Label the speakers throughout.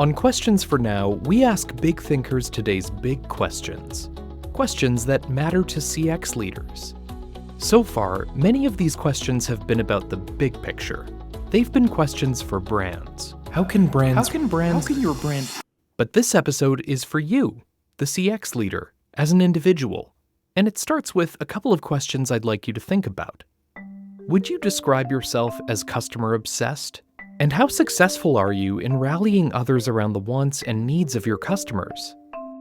Speaker 1: On Questions for Now, we ask big thinkers today's big questions. Questions that matter to CX leaders. So far, many of these questions have been about the big picture. They've been questions for brands. How can your brand... But this episode is for you, the CX leader, as an individual. And it starts with a couple of questions I'd like you to think about. Would you describe yourself as customer obsessed? And how successful are you in rallying others around the wants and needs of your customers?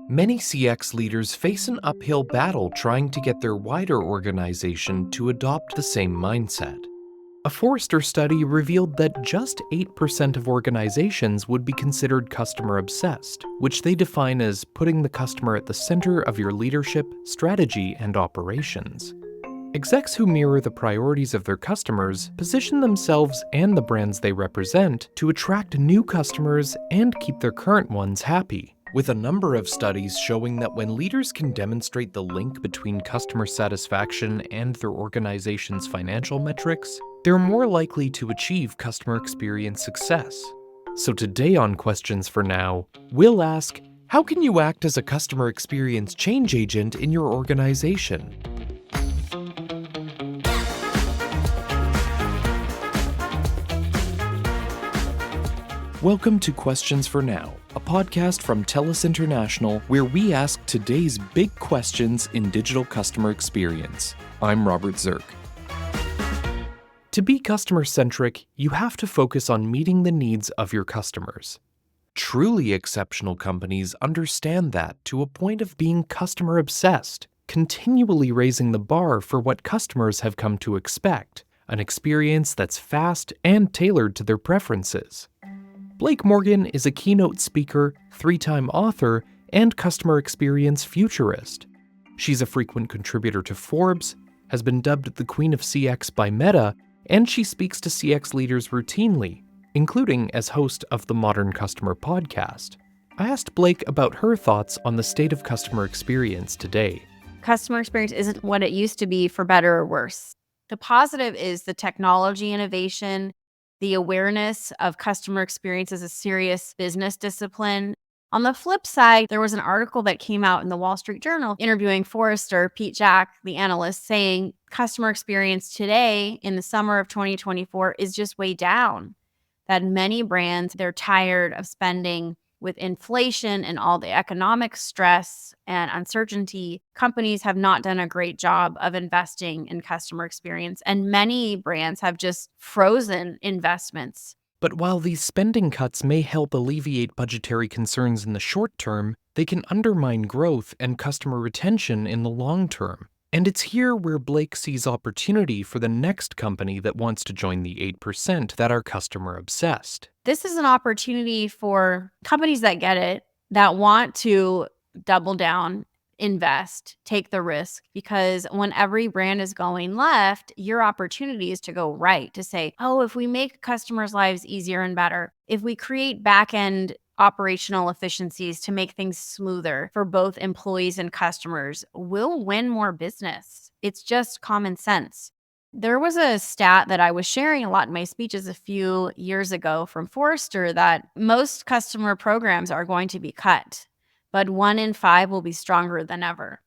Speaker 1: Many CX leaders face an uphill battle trying to get their wider organization to adopt the same mindset. A Forrester study revealed that just 8% of organizations would be considered customer obsessed, which they define as putting the customer at the center of your leadership, strategy, and operations. Execs who mirror the priorities of their customers position themselves and the brands they represent to attract new customers and keep their current ones happy. With a number of studies showing that when leaders can demonstrate the link between customer satisfaction and their organization's financial metrics, they're more likely to achieve customer experience success. So today on Questions for Now, we'll ask, how can you act as a customer experience change agent in your organization? Welcome to Questions for Now, a podcast from TELUS International where we ask today's big questions in digital customer experience. I'm Robert Zirk. To be customer-centric, you have to focus on meeting the needs of your customers. Truly exceptional companies understand that to a point of being customer-obsessed, continually raising the bar for what customers have come to expect, an experience that's fast and tailored to their preferences. Blake Morgan is a keynote speaker, 3-time author, and customer experience futurist. She's a frequent contributor to Forbes, has been dubbed the Queen of CX by Meta, and she speaks to CX leaders routinely, including as host of the Modern Customer podcast. I asked Blake about her thoughts on the state of customer experience today.
Speaker 2: Customer experience isn't what it used to be, for better or worse. The positive is the technology innovation, the awareness of customer experience as a serious business discipline. On the flip side, there was an article that came out in the Wall Street Journal interviewing Forrester, Pete Jack, the analyst, saying customer experience today in the summer of 2024 is just way down. That many brands, they're tired of spending with inflation and all the economic stress and uncertainty. Companies have not done a great job of investing in customer experience, and many brands have just frozen investments.
Speaker 1: But while these spending cuts may help alleviate budgetary concerns in the short term, they can undermine growth and customer retention in the long term. And it's here where Blake sees opportunity for the next company that wants to join the 8% that are customer obsessed.
Speaker 2: This is an opportunity for companies that get it, that want to double down, invest, take the risk, because when every brand is going left, your opportunity is to go right, to say, oh, if we make customers' lives easier and better, if we create back-end operational efficiencies to make things smoother for both employees and customers, we'll win more business. It's just common sense. There was a stat that I was sharing a lot in my speeches a few years ago from Forrester that most customer programs are going to be cut, but 1 in 5 will be stronger than ever.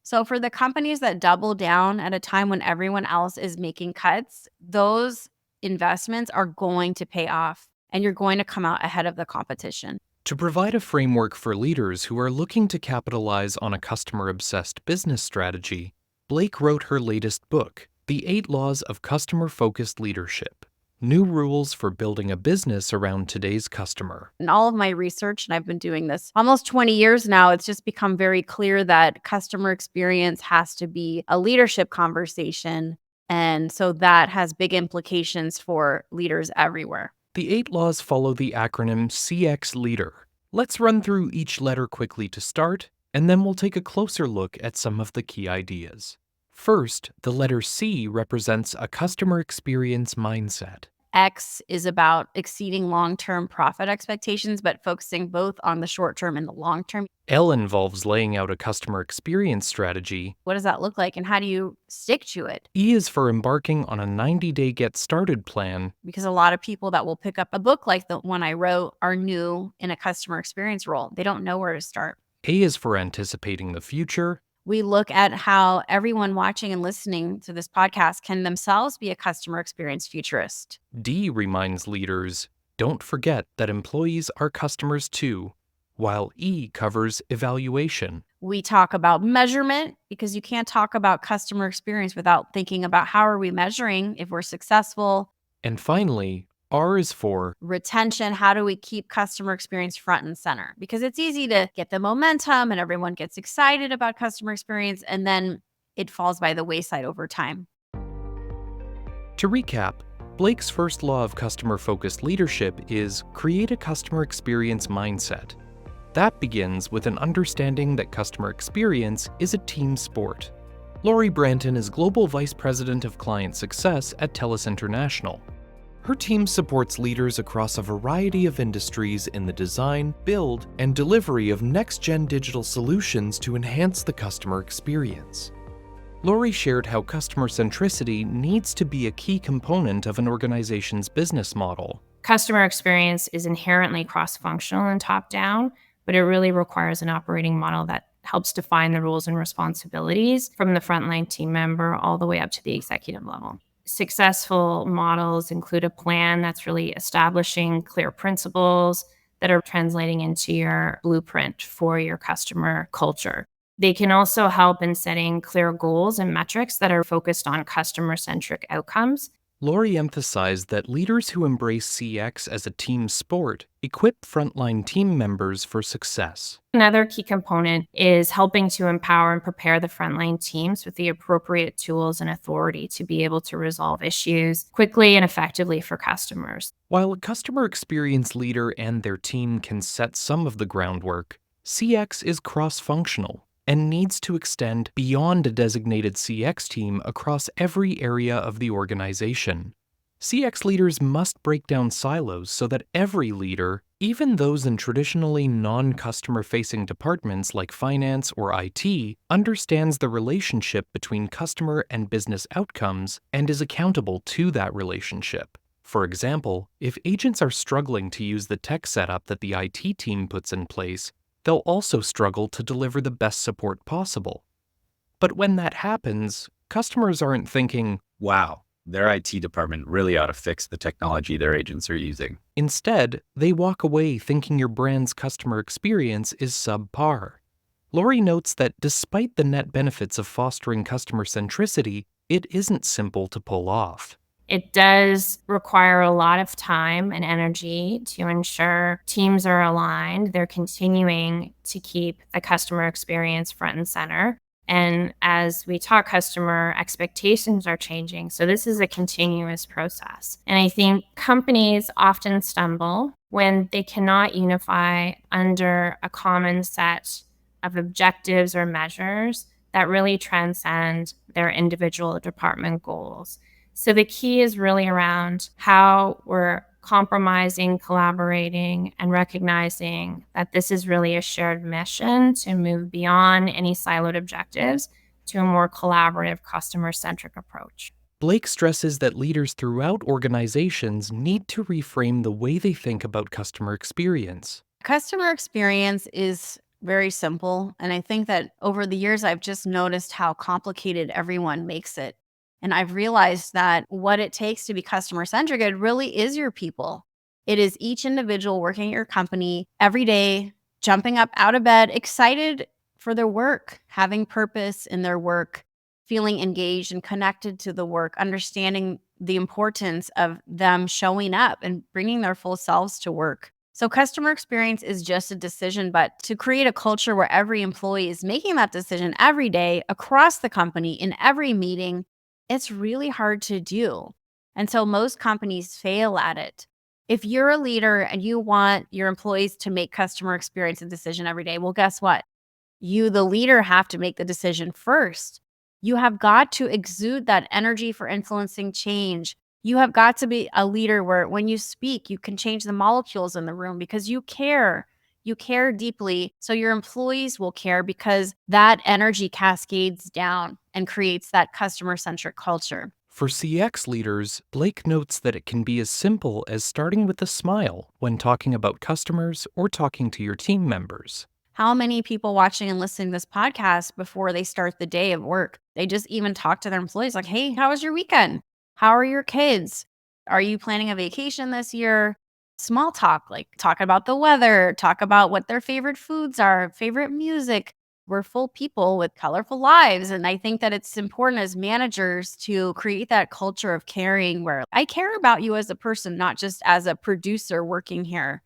Speaker 2: So for the companies that double down at a time when everyone else is making cuts, those investments are going to pay off, and you're going to come out ahead of the competition.
Speaker 1: To provide a framework for leaders who are looking to capitalize on a customer-obsessed business strategy, Blake wrote her latest book, The 8 Laws of Customer-Focused Leadership: New Rules for Building a Business Around Today's Customer.
Speaker 2: In all of my research, and I've been doing this almost 20 years now, it's just become very clear that customer experience has to be a leadership conversation. And so that has big implications for leaders everywhere.
Speaker 1: The 8 laws follow the acronym CX Leader. Let's run through each letter quickly to start, and then we'll take a closer look at some of the key ideas. First, the letter C represents a customer experience mindset.
Speaker 2: X is about exceeding long-term profit expectations, but focusing both on the short term and the long term.
Speaker 1: L involves laying out a customer experience strategy.
Speaker 2: What does that look like and how do you stick to it?
Speaker 1: E is for embarking on a 90-day get started plan.
Speaker 2: Because a lot of people that will pick up a book like the one I wrote are new in a customer experience role. They don't know where to start.
Speaker 1: A is for anticipating the future.
Speaker 2: We look at how everyone watching and listening to this podcast can themselves be a customer experience futurist.
Speaker 1: D reminds leaders, don't forget that employees are customers too, while E covers evaluation.
Speaker 2: We talk about measurement because you can't talk about customer experience without thinking about how are we measuring if we're successful.
Speaker 1: And finally, R is for
Speaker 2: Retention. How do we keep customer experience front and center? Because it's easy to get the momentum and everyone gets excited about customer experience and then it falls by the wayside over time.
Speaker 1: To recap, Blake's first law of customer-focused leadership is create a customer experience mindset. That begins with an understanding that customer experience is a team sport. Lori Branton is Global Vice President of Client Success at TELUS International. Her team supports leaders across a variety of industries in the design, build, and delivery of next-gen digital solutions to enhance the customer experience. Lori shared how customer centricity needs to be a key component of an organization's business model.
Speaker 3: Customer experience is inherently cross-functional and top-down, but it really requires an operating model that helps define the roles and responsibilities from the frontline team member all the way up to the executive level. Successful models include a plan that's really establishing clear principles that are translating into your blueprint for your customer culture. They can also help in setting clear goals and metrics that are focused on customer-centric outcomes.
Speaker 1: Lori emphasized that leaders who embrace CX as a team sport equip frontline team members for success.
Speaker 3: Another key component is helping to empower and prepare the frontline teams with the appropriate tools and authority to be able to resolve issues quickly and effectively for customers.
Speaker 1: While a customer experience leader and their team can set some of the groundwork, CX is cross-functional and needs to extend beyond a designated CX team across every area of the organization. CX leaders must break down silos so that every leader, even those in traditionally non-customer-facing departments like finance or IT, understands the relationship between customer and business outcomes and is accountable to that relationship. For example, if agents are struggling to use the tech setup that the IT team puts in place, they'll also struggle to deliver the best support possible. But when that happens, customers aren't thinking,
Speaker 4: wow, their IT department really ought to fix the technology their agents are using.
Speaker 1: Instead, they walk away thinking your brand's customer experience is subpar. Lori notes that despite the net benefits of fostering customer centricity, it isn't simple to pull off.
Speaker 3: It does require a lot of time and energy to ensure teams are aligned. They're continuing to keep the customer experience front and center. And as we talk, customer expectations are changing. So this is a continuous process. And I think companies often stumble when they cannot unify under a common set of objectives or measures that really transcend their individual department goals. So the key is really around how we're compromising, collaborating, and recognizing that this is really a shared mission to move beyond any siloed objectives to a more collaborative, customer-centric approach.
Speaker 1: Blake stresses that leaders throughout organizations need to reframe the way they think about customer experience.
Speaker 2: Customer experience is very simple. And I think that over the years, I've just noticed how complicated everyone makes it. And I've realized that what it takes to be customer centric, it really is your people. It is each individual working at your company every day, jumping up out of bed, excited for their work, having purpose in their work, feeling engaged and connected to the work, understanding the importance of them showing up and bringing their full selves to work. So customer experience is just a decision, but to create a culture where every employee is making that decision every day across the company in every meeting, it's really hard to do. And so most companies fail at it. If you're a leader and you want your employees to make customer experience a decision every day, well, guess what? You, the leader, have to make the decision first. You have got to exude that energy for influencing change, You have got to be a leader where when you speak, you can change the molecules in the room because you care. You care deeply. So your employees will care because that energy cascades down and creates that customer-centric culture.
Speaker 1: For CX leaders, Blake notes that it can be as simple as starting with a smile when talking about customers or talking to your team members.
Speaker 2: How many people watching and listening to this podcast before they start the day of work, they just even talk to their employees like, hey, how was your weekend? How are your kids? Are you planning a vacation this year? Small talk, like talk about the weather, talk about what their favorite foods are, favorite music. We're full people with colorful lives. And I think that it's important as managers to create that culture of caring where I care about you as a person, not just as a producer working here.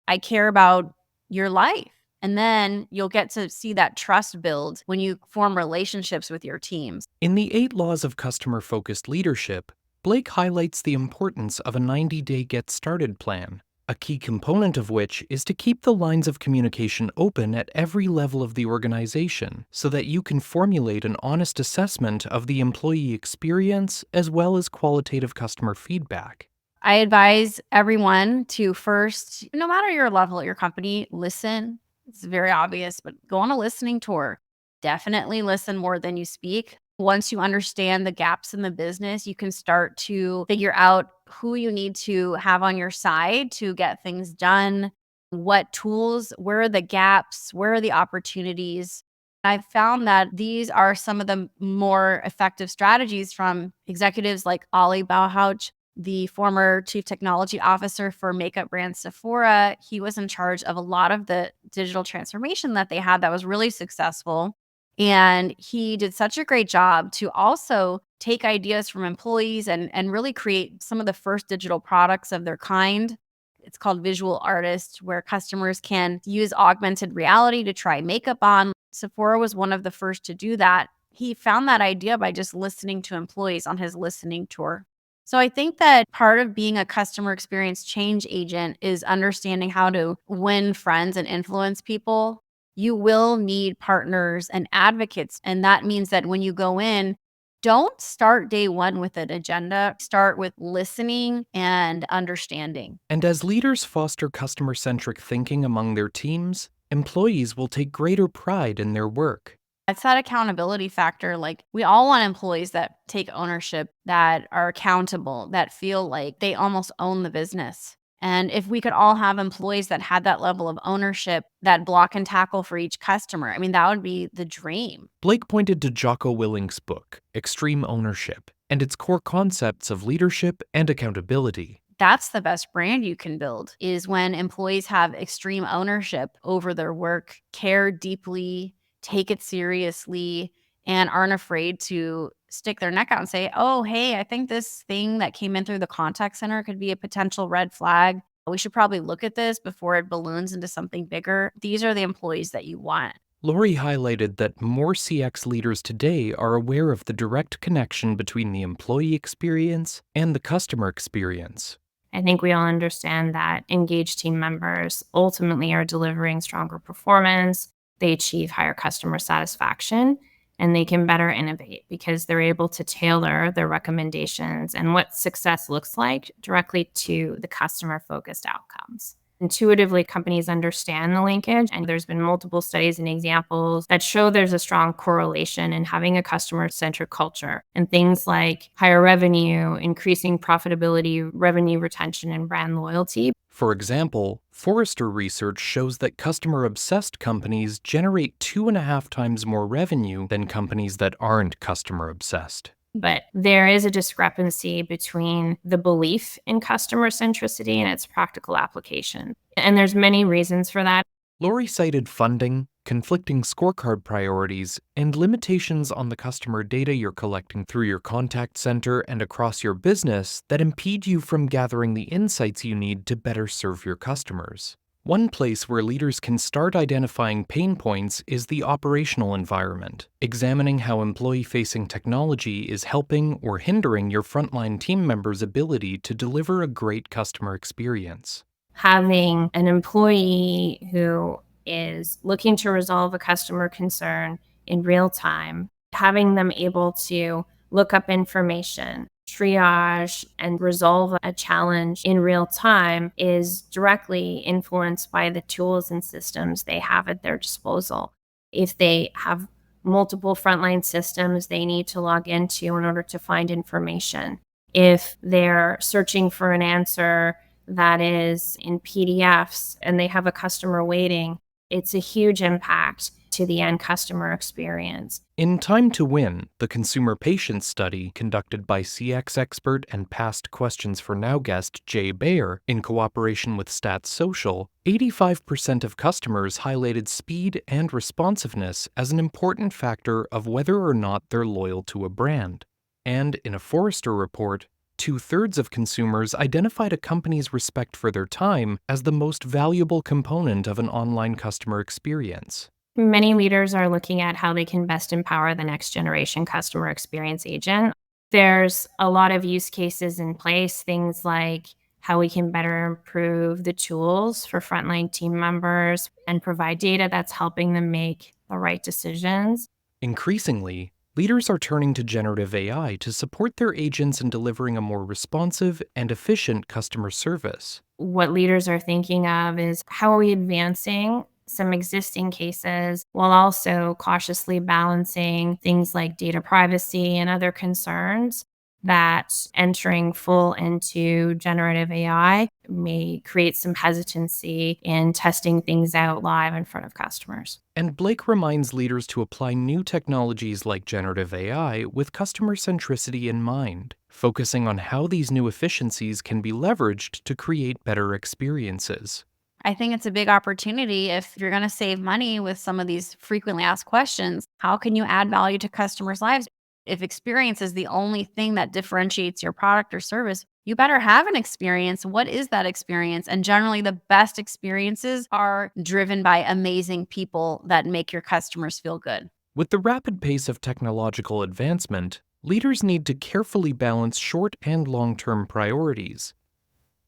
Speaker 2: I care about your life. And then you'll get to see that trust build when you form relationships with your teams.
Speaker 1: In the 8 Laws of Customer-Focused Leadership, Blake highlights the importance of a 90-day Get Started plan, a key component of which is to keep the lines of communication open at every level of the organization so that you can formulate an honest assessment of the employee experience as well as qualitative customer feedback.
Speaker 2: I advise everyone to first, no matter your level at your company, listen. It's very obvious, but go on a listening tour. Definitely listen more than you speak. Once you understand the gaps in the business, you can start to figure out who you need to have on your side to get things done, what tools, where are the gaps, where are the opportunities. I've found that these are some of the more effective strategies from executives like Ollie Bauhaus, the former chief technology officer for makeup brand Sephora. He was in charge of a lot of the digital transformation that they had that was really successful. And he did such a great job to also take ideas from employees and really create some of the first digital products of their kind. It's called Visual Artist, where customers can use augmented reality to try makeup on. Sephora was one of the first to do that. He found that idea by just listening to employees on his listening tour. So I think that part of being a customer experience change agent is understanding how to win friends and influence people. You will need partners and advocates. And that means that when you go in, don't start day one with an agenda. Start with listening and understanding.
Speaker 1: And as leaders foster customer-centric thinking among their teams, employees will take greater pride in their work.
Speaker 2: It's that accountability factor. Like, we all want employees that take ownership, that are accountable, that feel like they almost own the business. And if we could all have employees that had that level of ownership, that block and tackle for each customer, I mean, that would be the dream.
Speaker 1: Blake pointed to Jocko Willink's book, Extreme Ownership, and its core concepts of leadership and accountability.
Speaker 2: That's the best brand you can build, is when employees have extreme ownership over their work, care deeply, take it seriously, and aren't afraid to stick their neck out and say, oh, hey, I think this thing that came in through the contact center could be a potential red flag. We should probably look at this before it balloons into something bigger. These are the employees that you want.
Speaker 1: Lori highlighted that more CX leaders today are aware of the direct connection between the employee experience and the customer experience.
Speaker 3: I think we all understand that engaged team members ultimately are delivering stronger performance. They achieve higher customer satisfaction, and they can better innovate because they're able to tailor their recommendations and what success looks like directly to the customer-focused outcomes. Intuitively, companies understand the linkage, and there's been multiple studies and examples that show there's a strong correlation in having a customer-centric culture and things like higher revenue, increasing profitability, revenue retention, and brand loyalty.
Speaker 1: For example, Forrester research shows that customer-obsessed companies generate 2.5 times more revenue than companies that aren't customer-obsessed.
Speaker 3: But there is a discrepancy between the belief in customer centricity and its practical application. And there's many reasons for that.
Speaker 1: Lori cited funding, conflicting scorecard priorities, and limitations on the customer data you're collecting through your contact center and across your business that impede you from gathering the insights you need to better serve your customers. One place where leaders can start identifying pain points is the operational environment, examining how employee-facing technology is helping or hindering your frontline team members' ability to deliver a great customer experience.
Speaker 3: Having an employee who is looking to resolve a customer concern in real time, having them able to look up information, triage and resolve a challenge in real time is directly influenced by the tools and systems they have at their disposal. If they have multiple frontline systems they need to log into in order to find information, if they're searching for an answer that is in PDFs and they have a customer waiting, it's a huge impact to the end customer experience.
Speaker 1: In Time to Win, the consumer patience study conducted by CX expert and past Questions for Now guest Jay Bayer in cooperation with Stats Social, 85% of customers highlighted speed and responsiveness as an important factor of whether or not they're loyal to a brand. And in a Forrester report, 2/3 of consumers identified a company's respect for their time as the most valuable component of an online customer experience.
Speaker 3: Many leaders are looking at how they can best empower the next generation customer experience agent. There's a lot of use cases in place, things like how we can better improve the tools for frontline team members and provide data that's helping them make the right decisions.
Speaker 1: Increasingly, leaders are turning to generative AI to support their agents in delivering a more responsive and efficient customer service.
Speaker 3: What leaders are thinking of is how are we advancing some existing cases while also cautiously balancing things like data privacy and other concerns that entering full into generative AI may create some hesitancy in testing things out live in front of customers.
Speaker 1: And Blake reminds leaders to apply new technologies like generative AI with customer centricity in mind, focusing on how these new efficiencies can be leveraged to create better experiences.
Speaker 2: I think it's a big opportunity if you're going to save money with some of these frequently asked questions. How can you add value to customers' lives? If experience is the only thing that differentiates your product or service, you better have an experience. What is that experience? And generally, the best experiences are driven by amazing people that make your customers feel good.
Speaker 1: With the rapid pace of technological advancement, leaders need to carefully balance short and long-term priorities.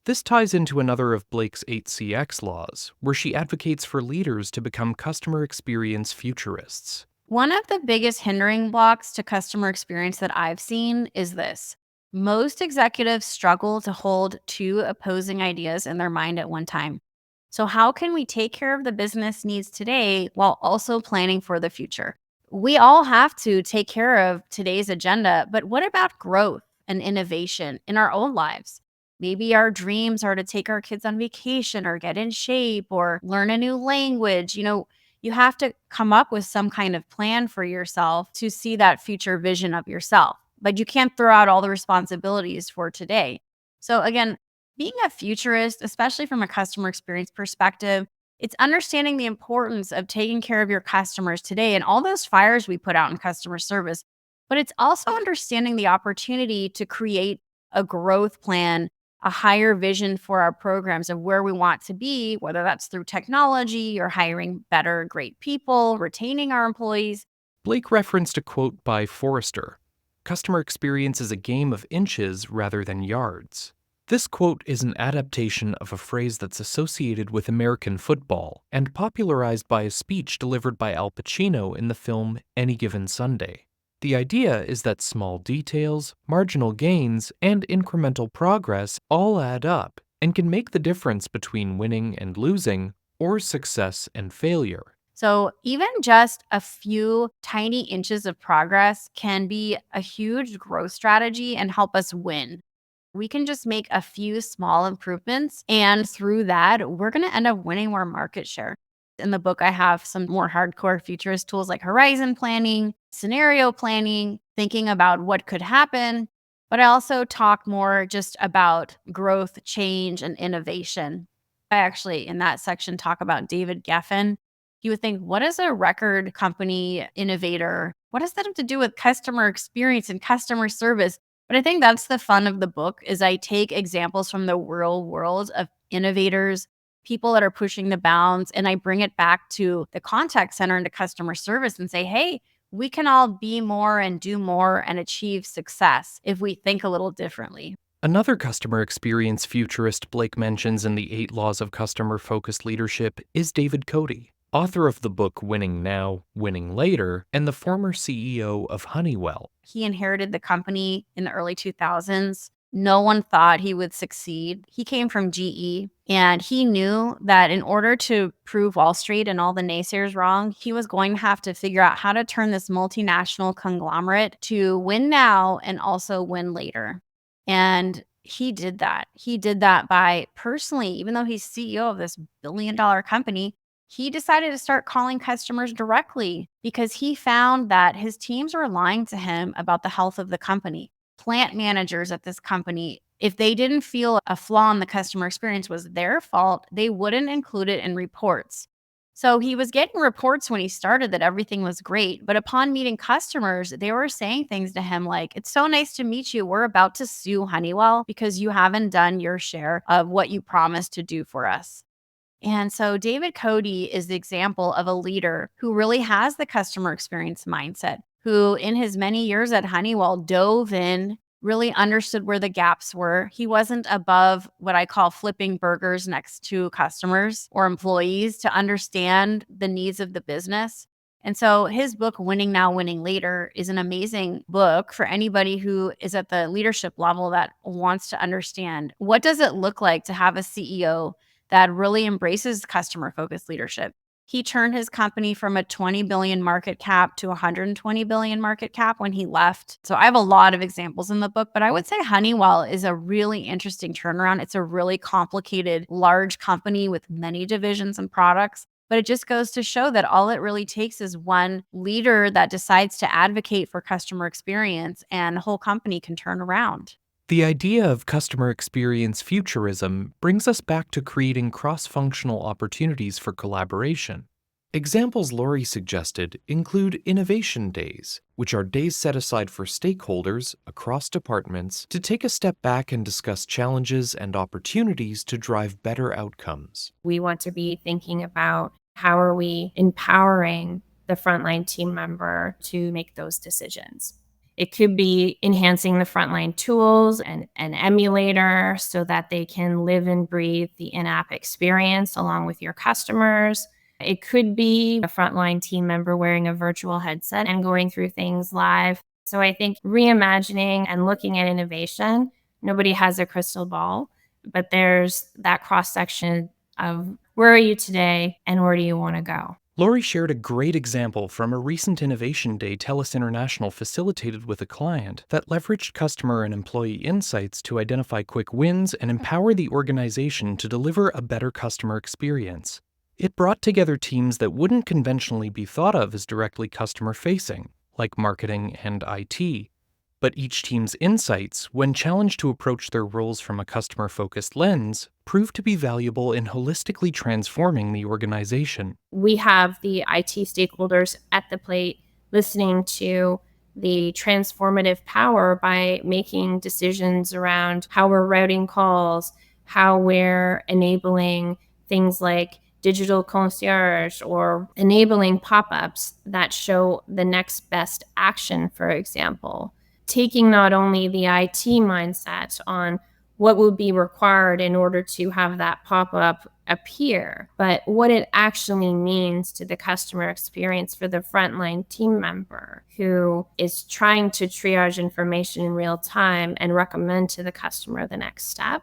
Speaker 1: This ties into another of Blake's 8 CX laws, where she advocates for leaders to become customer experience futurists.
Speaker 2: One of the biggest hindering blocks to customer experience that I've seen is this. Most executives struggle to hold two opposing ideas in their mind at one time. So how can we take care of the business needs today while also planning for the future? We all have to take care of today's agenda, but what about growth and innovation in our own lives? Maybe our dreams are to take our kids on vacation or get in shape or learn a new language. You have to come up with some kind of plan for yourself to see that future vision of yourself. But you can't throw out all the responsibilities for today. So again, being a futurist, especially from a customer experience perspective, it's understanding the importance of taking care of your customers today and all those fires we put out in customer service. But it's also understanding the opportunity to create a growth plan, a higher vision for our programs of where we want to be, whether that's through technology or hiring better, great people, retaining our employees.
Speaker 1: Blake referenced a quote by Forrester: "Customer experience is a game of inches rather than yards." This quote is an adaptation of a phrase that's associated with American football and popularized by a speech delivered by Al Pacino in the film Any Given Sunday. The idea is that small details, marginal gains, and incremental progress all add up and can make the difference between winning and losing or success and failure.
Speaker 2: So even just a few tiny inches of progress can be a huge growth strategy and help us win. We can just make a few small improvements, and through that, we're going to end up winning more market share. In the book, I have some more hardcore futurist tools like horizon planning, scenario planning, thinking about what could happen. But I also talk more just about growth, change, and innovation. I actually, in that section, talk about David Geffen. You would think, what is a record company innovator? What does that have to do with customer experience and customer service? But I think that's the fun of the book is I take examples from the real world of innovators, people that are pushing the bounds, and I bring it back to the contact center and to customer service and say, hey, we can all be more and do more and achieve success if we think a little differently.
Speaker 1: Another customer experience futurist Blake mentions in the 8 Laws of Customer-Focused Leadership is David Coady. author of the book Winning Now, Winning Later, and the former CEO of Honeywell.
Speaker 2: He inherited the company in the early 2000s. No one thought he would succeed. He came from GE, and he knew that in order to prove Wall Street and all the naysayers wrong, he was going to have to figure out how to turn this multinational conglomerate to win now and also win later. And he did that. He did that by personally, even though he's CEO of this billion-dollar company, he decided to start calling customers directly because he found that his teams were lying to him about the health of the company. Plant managers at this company, if they didn't feel a flaw in the customer experience was their fault, they wouldn't include it in reports. So he was getting reports when he started that everything was great. But upon meeting customers, they were saying things to him like, "It's so nice to meet you. We're about to sue Honeywell because you haven't done your share of what you promised to do for us." And so David Cody is the example of a leader who really has the customer experience mindset, who in his many years at Honeywell dove in, really understood where the gaps were. He wasn't above what I call flipping burgers next to customers or employees to understand the needs of the business. And so his book, Winning Now, Winning Later, is an amazing book for anybody who is at the leadership level that wants to understand what does it look like to have a CEO that really embraces customer-focused leadership. He turned his company from a 20 billion market cap to 120 billion market cap when he left. So I have a lot of examples in the book, but I would say Honeywell is a really interesting turnaround. It's a really complicated, large company with many divisions and products. But it just goes to show that all it really takes is one leader that decides to advocate for customer experience, and the whole company can turn around.
Speaker 1: The idea of customer experience futurism brings us back to creating cross-functional opportunities for collaboration. Examples Lori suggested include innovation days, which are days set aside for stakeholders across departments to take a step back and discuss challenges and opportunities to drive better outcomes.
Speaker 3: We want to be thinking about how are we empowering the frontline team member to make those decisions. It could be enhancing the frontline tools and an emulator so that they can live and breathe the in-app experience along with your customers. It could be a frontline team member wearing a virtual headset and going through things live. So I think reimagining and looking at innovation, nobody has a crystal ball, but there's that cross-section of where are you today and where do you want to go?
Speaker 1: Lori shared a great example from a recent Innovation Day TELUS International facilitated with a client that leveraged customer and employee insights to identify quick wins and empower the organization to deliver a better customer experience. It brought together teams that wouldn't conventionally be thought of as directly customer-facing, like marketing and IT. But each team's insights, when challenged to approach their roles from a customer-focused lens, proved to be valuable in holistically transforming the organization.
Speaker 3: We have the IT stakeholders at the plate listening to the transformative power by making decisions around how we're routing calls, how we're enabling things like digital concierge or enabling pop-ups that show the next best action, for example. Taking not only the IT mindset on what will be required in order to have that pop-up appear, but what it actually means to the customer experience for the frontline team member who is trying to triage information in real time and recommend to the customer the next step.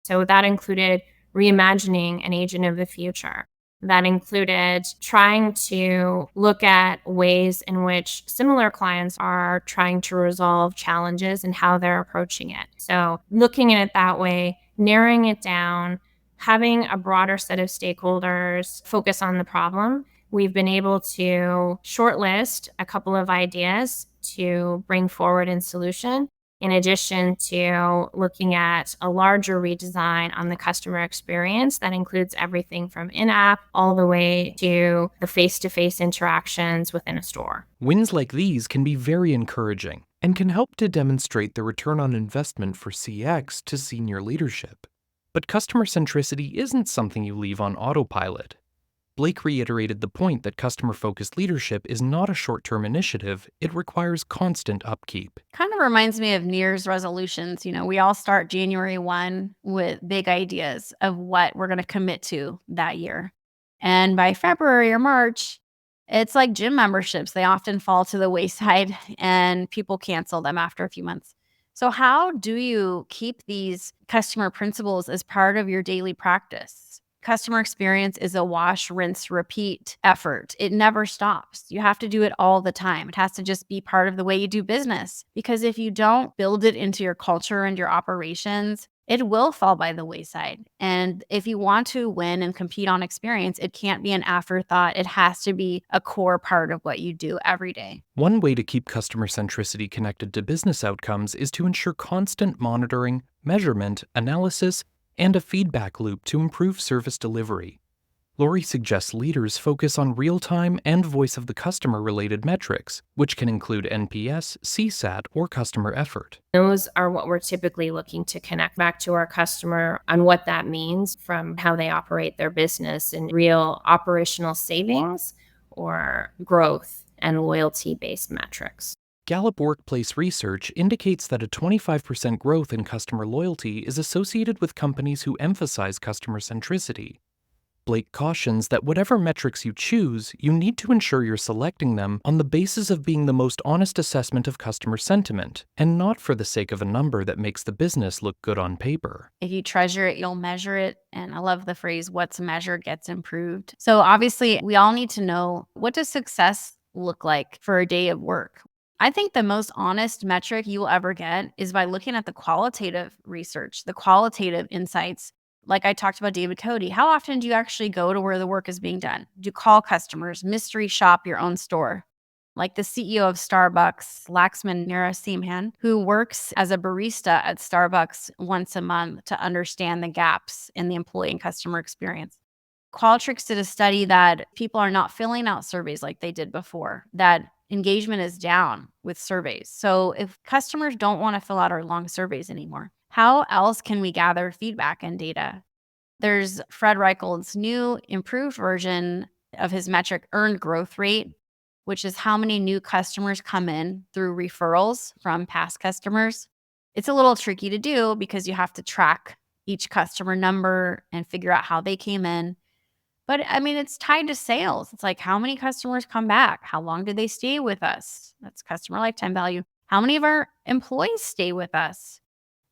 Speaker 3: So that included reimagining an agent of the future. That included trying to look at ways in which similar clients are trying to resolve challenges and how they're approaching it. So looking at it that way, narrowing it down, having a broader set of stakeholders focus on the problem. We've been able to shortlist a couple of ideas to bring forward in solution, in addition to looking at a larger redesign on the customer experience that includes everything from in-app all the way to the face-to-face interactions within a store.
Speaker 1: Wins like these can be very encouraging and can help to demonstrate the return on investment for CX to senior leadership. But customer centricity isn't something you leave on autopilot. Blake reiterated the point that customer-focused leadership is not a short-term initiative, it requires constant upkeep.
Speaker 2: Kind of reminds me of New Year's resolutions. We all start January 1 with big ideas of what we're going to commit to that year. And by February or March, it's like gym memberships. They often fall to the wayside and people cancel them after a few months. So, how do you keep these customer principles as part of your daily practice? Customer experience is a wash, rinse, repeat effort. It never stops. You have to do it all the time. It has to just be part of the way you do business. Because if you don't build it into your culture and your operations, it will fall by the wayside. And if you want to win and compete on experience, it can't be an afterthought. It has to be a core part of what you do every day.
Speaker 1: One way to keep customer centricity connected to business outcomes is to ensure constant monitoring, measurement, analysis, and a feedback loop to improve service delivery. Lori suggests leaders focus on real-time and voice of the customer-related metrics, which can include NPS, CSAT, or customer effort.
Speaker 3: Those are what we're typically looking to connect back to our customer on what that means from how they operate their business in real operational savings or growth and loyalty-based metrics.
Speaker 1: Gallup Workplace research indicates that a 25% growth in customer loyalty is associated with companies who emphasize customer centricity. Blake cautions that whatever metrics you choose, you need to ensure you're selecting them on the basis of being the most honest assessment of customer sentiment, and not for the sake of a number that makes the business look good on paper.
Speaker 2: If you treasure it, you'll measure it. And I love the phrase, what's measured gets improved. So obviously, we all need to know, what does success look like for a day of work? I think the most honest metric you will ever get is by looking at the qualitative research, the qualitative insights. Like I talked about David Cody, how often do you actually go to where the work is being done? Do you call customers, mystery shop your own store? Like the CEO of Starbucks, Laxman Narasimhan, who works as a barista at Starbucks once a month to understand the gaps in the employee and customer experience. Qualtrics did a study that people are not filling out surveys like they did before, that engagement is down with surveys. So if customers don't want to fill out our long surveys anymore, how else can we gather feedback and data? There's Fred Reicheld's new improved version of his metric, earned growth rate, which is how many new customers come in through referrals from past customers. It's a little tricky to do because you have to track each customer number and figure out how they came in. But I mean, it's tied to sales. It's like, how many customers come back? How long did they stay with us? That's customer lifetime value. How many of our employees stay with us?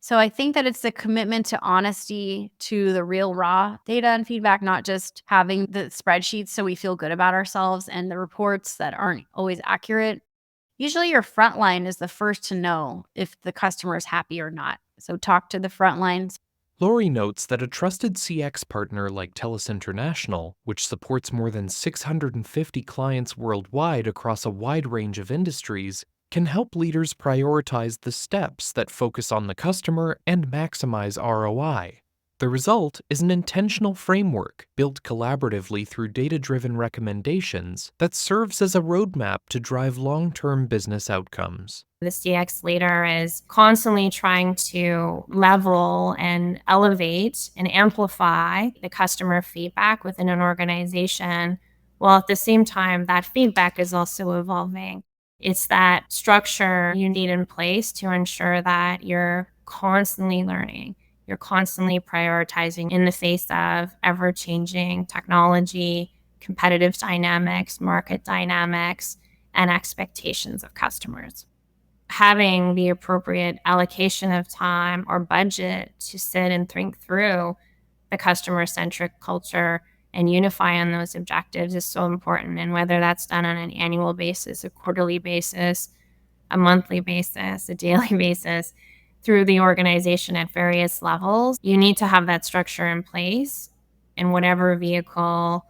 Speaker 2: So I think that it's a commitment to honesty, to the real raw data and feedback, not just having the spreadsheets so we feel good about ourselves and the reports that aren't always accurate. Usually your frontline is the first to know if the customer is happy or not. So talk to the frontlines.
Speaker 1: Lori notes that a trusted CX partner like TELUS International, which supports more than 650 clients worldwide across a wide range of industries, can help leaders prioritize the steps that focus on the customer and maximize ROI. The result is an intentional framework built collaboratively through data-driven recommendations that serves as a roadmap to drive long-term business outcomes.
Speaker 3: The CX leader is constantly trying to level and elevate and amplify the customer feedback within an organization, while at the same time, that feedback is also evolving. It's that structure you need in place to ensure that you're constantly learning. You're constantly prioritizing in the face of ever-changing technology, competitive dynamics, market dynamics, and expectations of customers. Having the appropriate allocation of time or budget to sit and think through the customer-centric culture and unify on those objectives is so important. And whether that's done on an annual basis, a quarterly basis, a monthly basis, a daily basis, through the organization at various levels, you need to have that structure in place in whatever vehicle,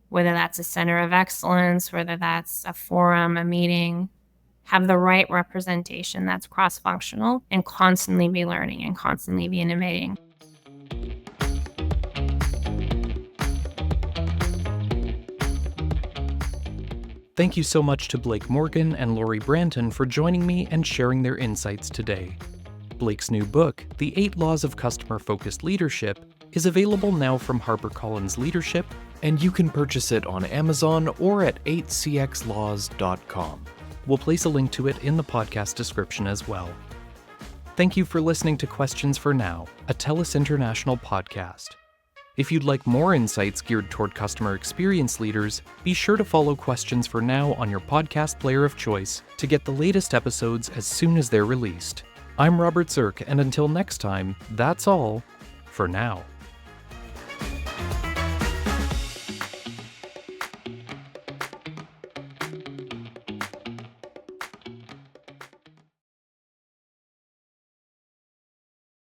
Speaker 3: whether that's a center of excellence, whether that's a forum, a meeting, have the right representation that's cross-functional and constantly be learning and constantly be innovating.
Speaker 1: Thank you so much to Blake Morgan and Lori Branton for joining me and sharing their insights today. Blake's new book, The 8 Laws of Customer-Focused Leadership, is available now from HarperCollins Leadership, and you can purchase it on Amazon or at 8cxlaws.com. We'll place a link to it in the podcast description as well. Thank you for listening to Questions for Now, a TELUS International podcast. If you'd like more insights geared toward customer experience leaders, be sure to follow Questions for Now on your podcast player of choice to get the latest episodes as soon as they're released. I'm Robert Zirk, and until next time, that's all for now.